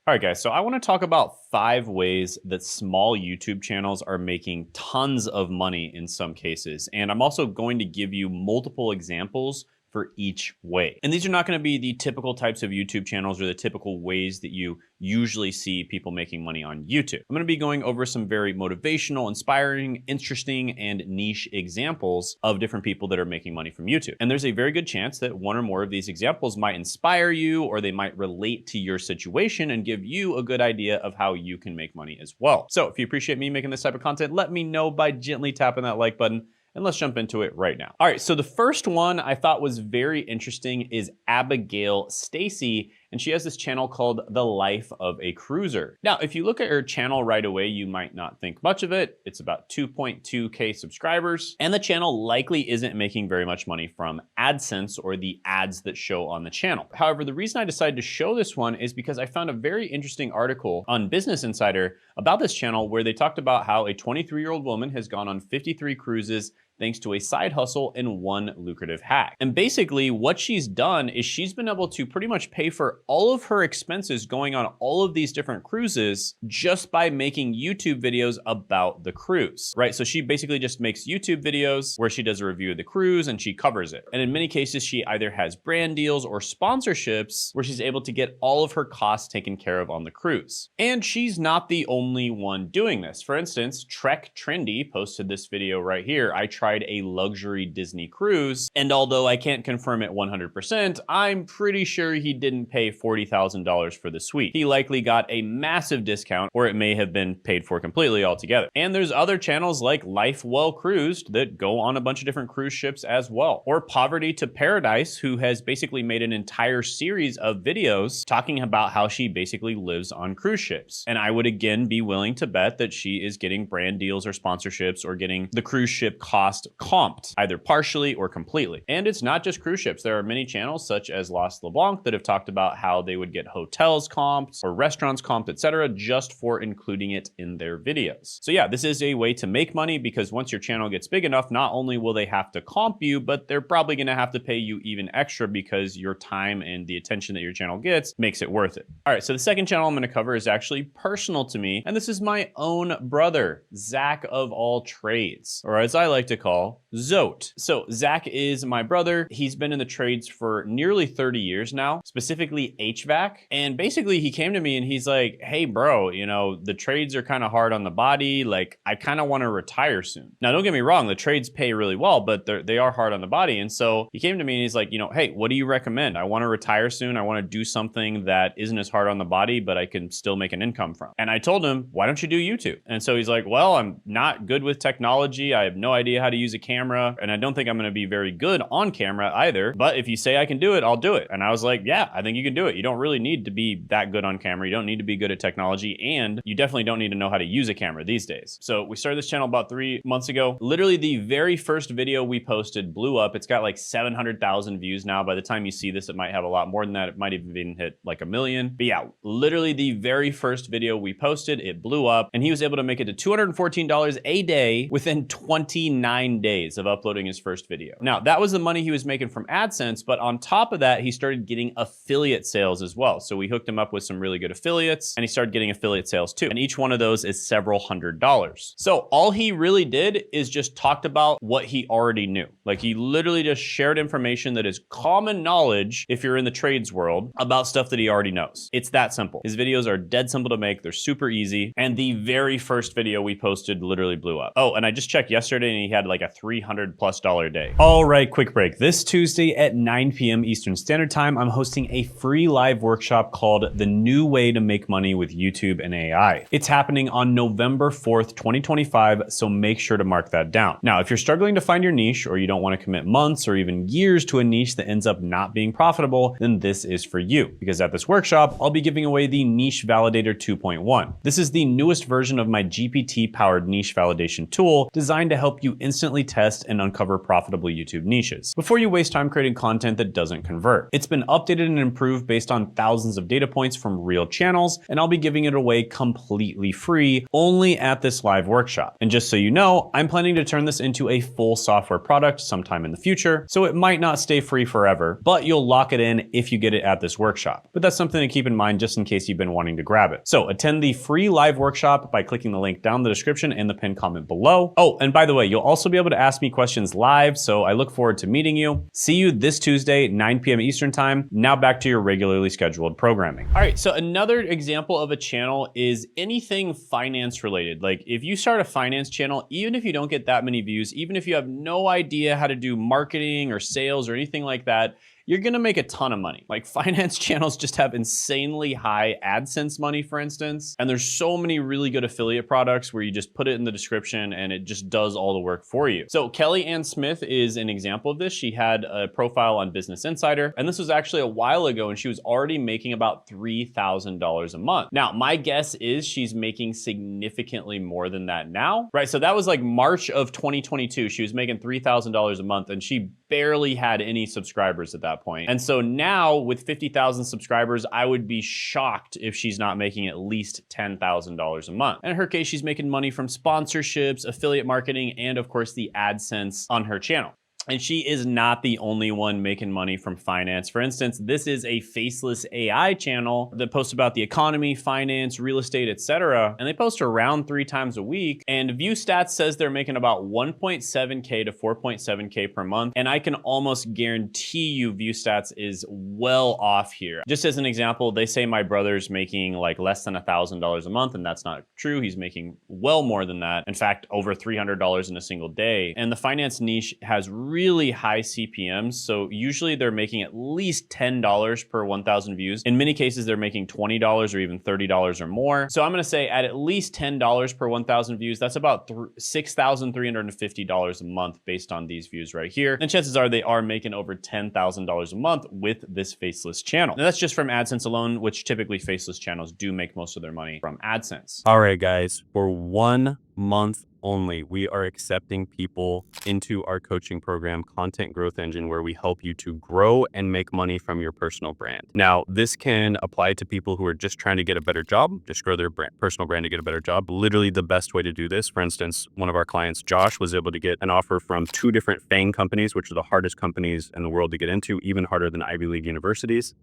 All right, guys, so I want to talk about 5 ways that small YouTube channels are making tons of money in some cases. And I'm also going to give you multiple examples for each way. And these are not going to be the typical types of YouTube channels or the typical ways that you usually see people making money on YouTube. I'm going to be going over some very motivational, inspiring, interesting, and niche examples of different people that are making money from YouTube. And there's a very good chance that one or more of these examples might inspire you, or they might relate to your situation and give you a good idea of how you can make money as well. So if you appreciate me making this type of content, let me know by gently tapping that like button. And let's jump into it right now. All right, so the first one I thought was very interesting is Abigail Stacy, and she has this channel called The Life of a Cruiser. Now, if you look at her channel right away, you might not think much of it. It's about 2.2K subscribers, and the channel likely isn't making very much money from AdSense or the ads that show on the channel. However, the reason I decided to show this one is because I found a very interesting article on Business Insider about this channel where they talked about how a 23-year-old woman has gone on 53 cruises thanks to a side hustle and one lucrative hack. And basically what she's done is she's been able to pretty much pay for all of her expenses going on all of these different cruises just by making YouTube videos about the cruise, right? So she basically just makes YouTube videos where she does a review of the cruise and she covers it. And in many cases, she either has brand deals or sponsorships where she's able to get all of her costs taken care of on the cruise. And she's not the only one doing this. For instance, Trek Trendy posted this video right here. I tried a luxury Disney cruise, and although I can't confirm it 100%, I'm pretty sure he didn't pay $40,000 for the suite. He likely got a massive discount, or it may have been paid for completely altogether. And there's other channels like Life Well Cruised that go on a bunch of different cruise ships as well. Or Poverty to Paradise, who has basically made an entire series of videos talking about how she basically lives on cruise ships. And I would again be willing to bet that she is getting brand deals or sponsorships or getting the cruise ship cost comped, either partially or completely. And it's not just cruise ships. There are many channels such as Lost LeBlanc that have talked about how they would get hotels comped or restaurants comped, etc., just for including it in their videos. So yeah, this is a way to make money because once your channel gets big enough, not only will they have to comp you, but they're probably going to have to pay you even extra because your time and the attention that your channel gets makes it worth it. All right, so the second channel I'm going to cover is actually personal to me, and this is my own brother, Zach of all trades, or as I like to call Zote. So Zach is my brother. He's been in the trades for nearly 30 years now, specifically HVAC. And basically he came to me and he's like, hey bro, you know, the trades are kind of hard on the body. Like I kind of want to retire soon. Now, don't get me wrong. The trades pay really well, but they are hard on the body. And so he came to me and he's like, you know, hey, what do you recommend? I want to retire soon. I want to do something that isn't as hard on the body, but I can still make an income from. And I told him, why don't you do YouTube? And so he's like, well, I'm not good with technology. I have no idea how to use a camera, and I don't think I'm going to be very good on camera either, but if you say I can do it, I'll do it. And I was like, yeah, I think you can do it. You don't really need to be that good on camera. You don't need to be good at technology, and you definitely don't need to know how to use a camera these days. So we started this channel about 3 months ago. Literally the very first video we posted blew up. It's got like 700,000 views now. By the time you see this, it might have a lot more than that. It might have even hit like 1 million. But yeah, literally the very first video we posted, it blew up, and he was able to make it to $214 a day within 29 days of uploading his first video. Now, that was the money he was making from AdSense, but on top of that, he started getting affiliate sales as well. So we hooked him up with some really good affiliates, and he started getting affiliate sales too. And each one of those is several $100s. So all he really did is just talked about what he already knew. Like he literally just shared information that is common knowledge if you're in the trades world about stuff that he already knows. It's that simple. His videos are dead simple to make. They're super easy. And the very first video we posted literally blew up. Oh, and I just checked yesterday and he had like a $300+ day. All right, quick break. This Tuesday at 9 p.m. Eastern Standard Time, I'm hosting a free live workshop called The New Way to Make Money with YouTube and AI. It's happening on November 4th, 2025, so make sure to mark that down. Now, if you're struggling to find your niche or you don't want to commit months or even years to a niche that ends up not being profitable, then this is for you. Because at this workshop, I'll be giving away the Niche Validator 2.1. This is the newest version of my GPT-powered niche validation tool designed to help you instantly instantly test and uncover profitable YouTube niches before you waste time creating content that doesn't convert. It's been updated and improved based on thousands of data points from real channels, and I'll be giving it away completely free only at this live workshop. And just so you know, I'm planning to turn this into a full software product sometime in the future, so it might not stay free forever, but you'll lock it in if you get it at this workshop. But that's something to keep in mind just in case you've been wanting to grab it. So attend the free live workshop by clicking the link down in the description and the pinned comment below. Oh, and by the way, you'll also be able to ask me questions live, so I look forward to meeting you. See you this Tuesday, 9 p.m. Eastern time. Now back to your regularly scheduled programming. All right, so another example of a channel is anything finance related. Like if you start a finance channel, even if you don't get that many views, even if you have no idea how to do marketing or sales or anything like that, you're gonna make a ton of money. Like finance channels just have insanely high AdSense money, for instance. And there's so many really good affiliate products where you just put it in the description and it just does all the work for you. So Kelly Ann Smith is an example of this. She had a profile on Business Insider, and this was actually a while ago, and she was already making about $3,000 a month. Now, my guess is she's making significantly more than that now, right? So that was like March of 2022. She was making $3,000 a month, and she barely had any subscribers at that point. And so now with 50,000 subscribers, I would be shocked if she's not making at least $10,000 a month. And in her case, she's making money from sponsorships, affiliate marketing, and of course the AdSense on her channel. And she is not the only one making money from finance. For instance, this is a faceless AI channel that posts about the economy, finance, real estate, etc. And they post around 3 times a week. And View Stats says they're making about 1.7K to 4.7K per month. And I can almost guarantee you View Stats is well off here. Just as an example, they say my brother's making like less than $1,000 a month, and that's not true. He's making well more than that. In fact, over $300 in a single day. And the finance niche has really high CPMs. So usually they're making at least $10 per 1,000 views. In many cases, they're making $20 or even $30 or more. So I'm going to say at least $10 per 1,000 views, that's about $6,350 a month based on these views right here. And chances are they are making over $10,000 a month with this faceless channel. Now that's just from AdSense alone, which typically faceless channels do make most of their money from AdSense. All right, guys, for 1 month only, we are accepting people into our coaching program, Content Growth Engine, where we help you to grow and make money from your personal brand. Now, this can apply to people who are just trying to get a better job, just grow their personal brand to get a better job. Literally the best way to do this. For instance, one of our clients, Josh, was able to get an offer from 2 different FANG companies, which are the hardest companies in the world to get into, even harder than Ivy League universities.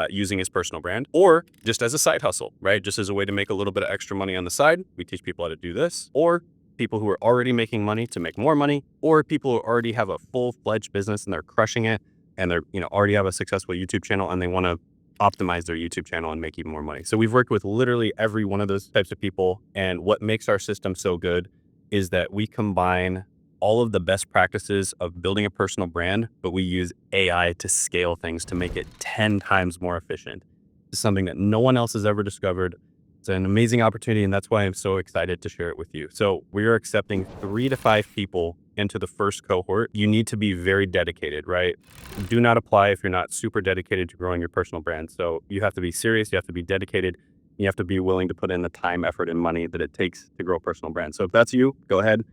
Using his personal brand, or just as a side hustle, right? Just as a way to make a little bit of extra money on the side. We teach people how to do this, or people who are already making money to make more money, or people who already have a full-fledged business and they're crushing it, and they're, already have a successful YouTube channel and they want to optimize their YouTube channel and make even more money. So we've worked with literally every one of those types of people. And what makes our system so good is that we combine all of the best practices of building a personal brand, but we use AI to scale things to make it 10 times more efficient. It's something that no one else has ever discovered. It's an amazing opportunity, and that's why I'm so excited to share it with you. So we are accepting 3 to 5 people into the first cohort. You need to be very dedicated, right? Do not apply if you're not super dedicated to growing your personal brand. So you have to be serious, you have to be dedicated, you have to be willing to put in the time, effort, and money that it takes to grow a personal brand. So if that's you, go ahead,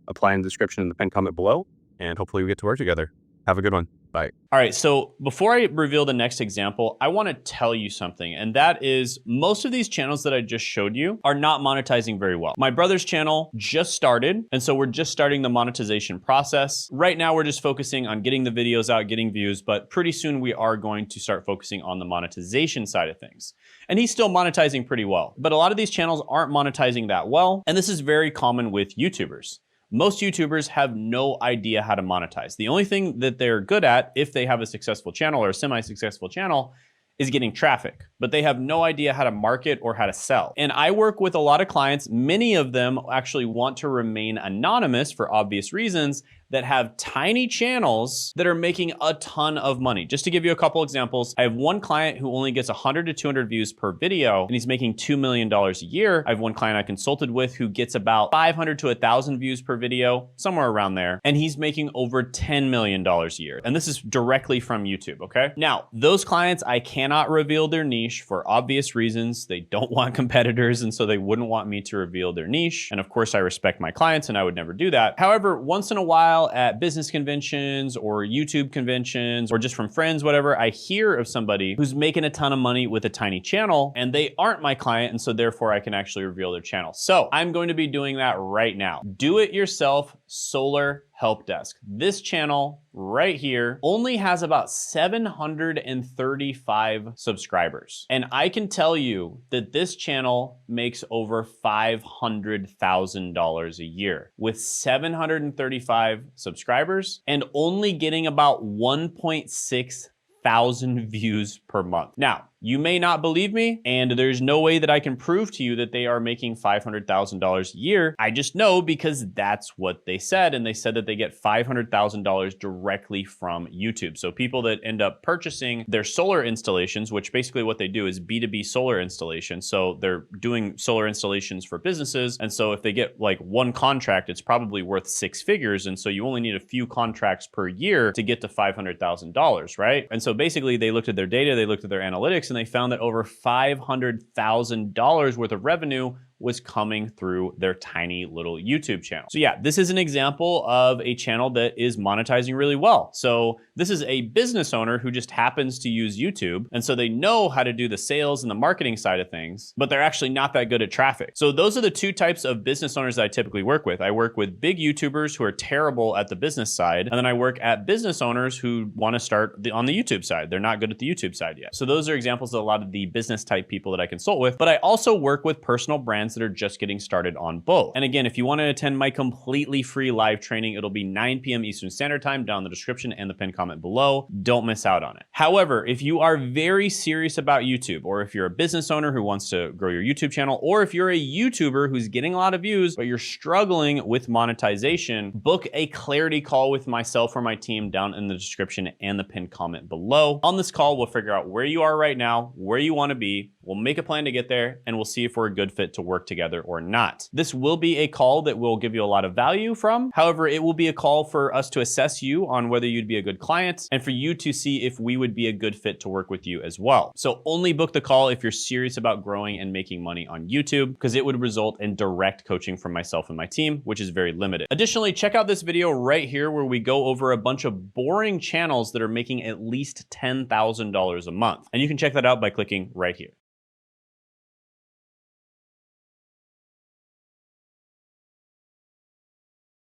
apply in the description in the pinned comment below, and hopefully we get to work together. Have a good one. Bye. All right, so before I reveal the next example, I want to tell you something, and that is most of these channels that I just showed you are not monetizing very well. My brother's channel just started, and so we're just starting the monetization process. Right now, we're just focusing on getting the videos out, getting views, but pretty soon we are going to start focusing on the monetization side of things. And he's still monetizing pretty well, but a lot of these channels aren't monetizing that well, and this is very common with YouTubers. Most YouTubers have no idea how to monetize. The only thing that they're good at, if they have a successful channel or a semi-successful channel, is getting traffic, but they have no idea how to market or how to sell. And I work with a lot of clients. Many of them actually want to remain anonymous for obvious reasons, that have tiny channels that are making a ton of money. Just to give you a couple examples, I have one client who only gets 100 to 200 views per video, and he's making $2 million a year. I have one client I consulted with who gets about 500 to 1,000 views per video, somewhere around there, and he's making over $10 million a year. And this is directly from YouTube, okay? Now, those clients, I cannot reveal their niche for obvious reasons. They don't want competitors, and so they wouldn't want me to reveal their niche. And of course, I respect my clients and I would never do that. However, once in a while at business conventions or YouTube conventions or just from friends, whatever, I hear of somebody who's making a ton of money with a tiny channel and they aren't my client, and so therefore I can actually reveal their channel. So I'm going to be doing that right now. Do it yourself solar help desk. This channel right here only has about 735 subscribers. And I can tell you that this channel makes over $500,000 a year with 735 subscribers and only getting about 1.6 thousand views per month. Now, you may not believe me, and there's no way that I can prove to you that they are making $500,000 a year. I just know because that's what they said, and they said that they get $500,000 directly from YouTube. So people that end up purchasing their solar installations, which basically what they do is B2B solar installation. So they're doing solar installations for businesses, and so if they get like one contract, it's probably worth 6 figures, and so you only need a few contracts per year to get to $500,000, right? And so basically they looked at their data, they looked at their analytics, and they found that over $500,000 worth of revenue was coming through their tiny little YouTube channel. So yeah, this is an example of a channel that is monetizing really well. So this is a business owner who just happens to use YouTube. And so they know how to do the sales and the marketing side of things, but they're actually not that good at traffic. So those are the two types of business owners that I typically work with. I work with big YouTubers who are terrible at the business side. And then I work at business owners who want to start on the YouTube side. They're not good at the YouTube side yet. So those are examples of a lot of the business type people that I consult with, but I also work with personal brands that are just getting started on both. And again, if you want to attend my completely free live training, it'll be 9 p.m. Eastern Standard Time down in the description and the pinned comment below. Don't miss out on it. However, if you are very serious about YouTube, or if you're a business owner who wants to grow your YouTube channel, or if you're a YouTuber who's getting a lot of views, but you're struggling with monetization, book a clarity call with myself or my team down in the description and the pinned comment below. On this call, we'll figure out where you are right now, where you want to be. We'll make a plan to get there, and we'll see if we're a good fit to work together or not. This will be a call that will give you a lot of value from. However, it will be a call for us to assess you on whether you'd be a good client and for you to see if we would be a good fit to work with you as well. So only book the call if you're serious about growing and making money on YouTube, because it would result in direct coaching from myself and my team, which is very limited. Additionally, check out this video right here where we go over a bunch of boring channels that are making at least $10,000 a month. And you can check that out by clicking right here.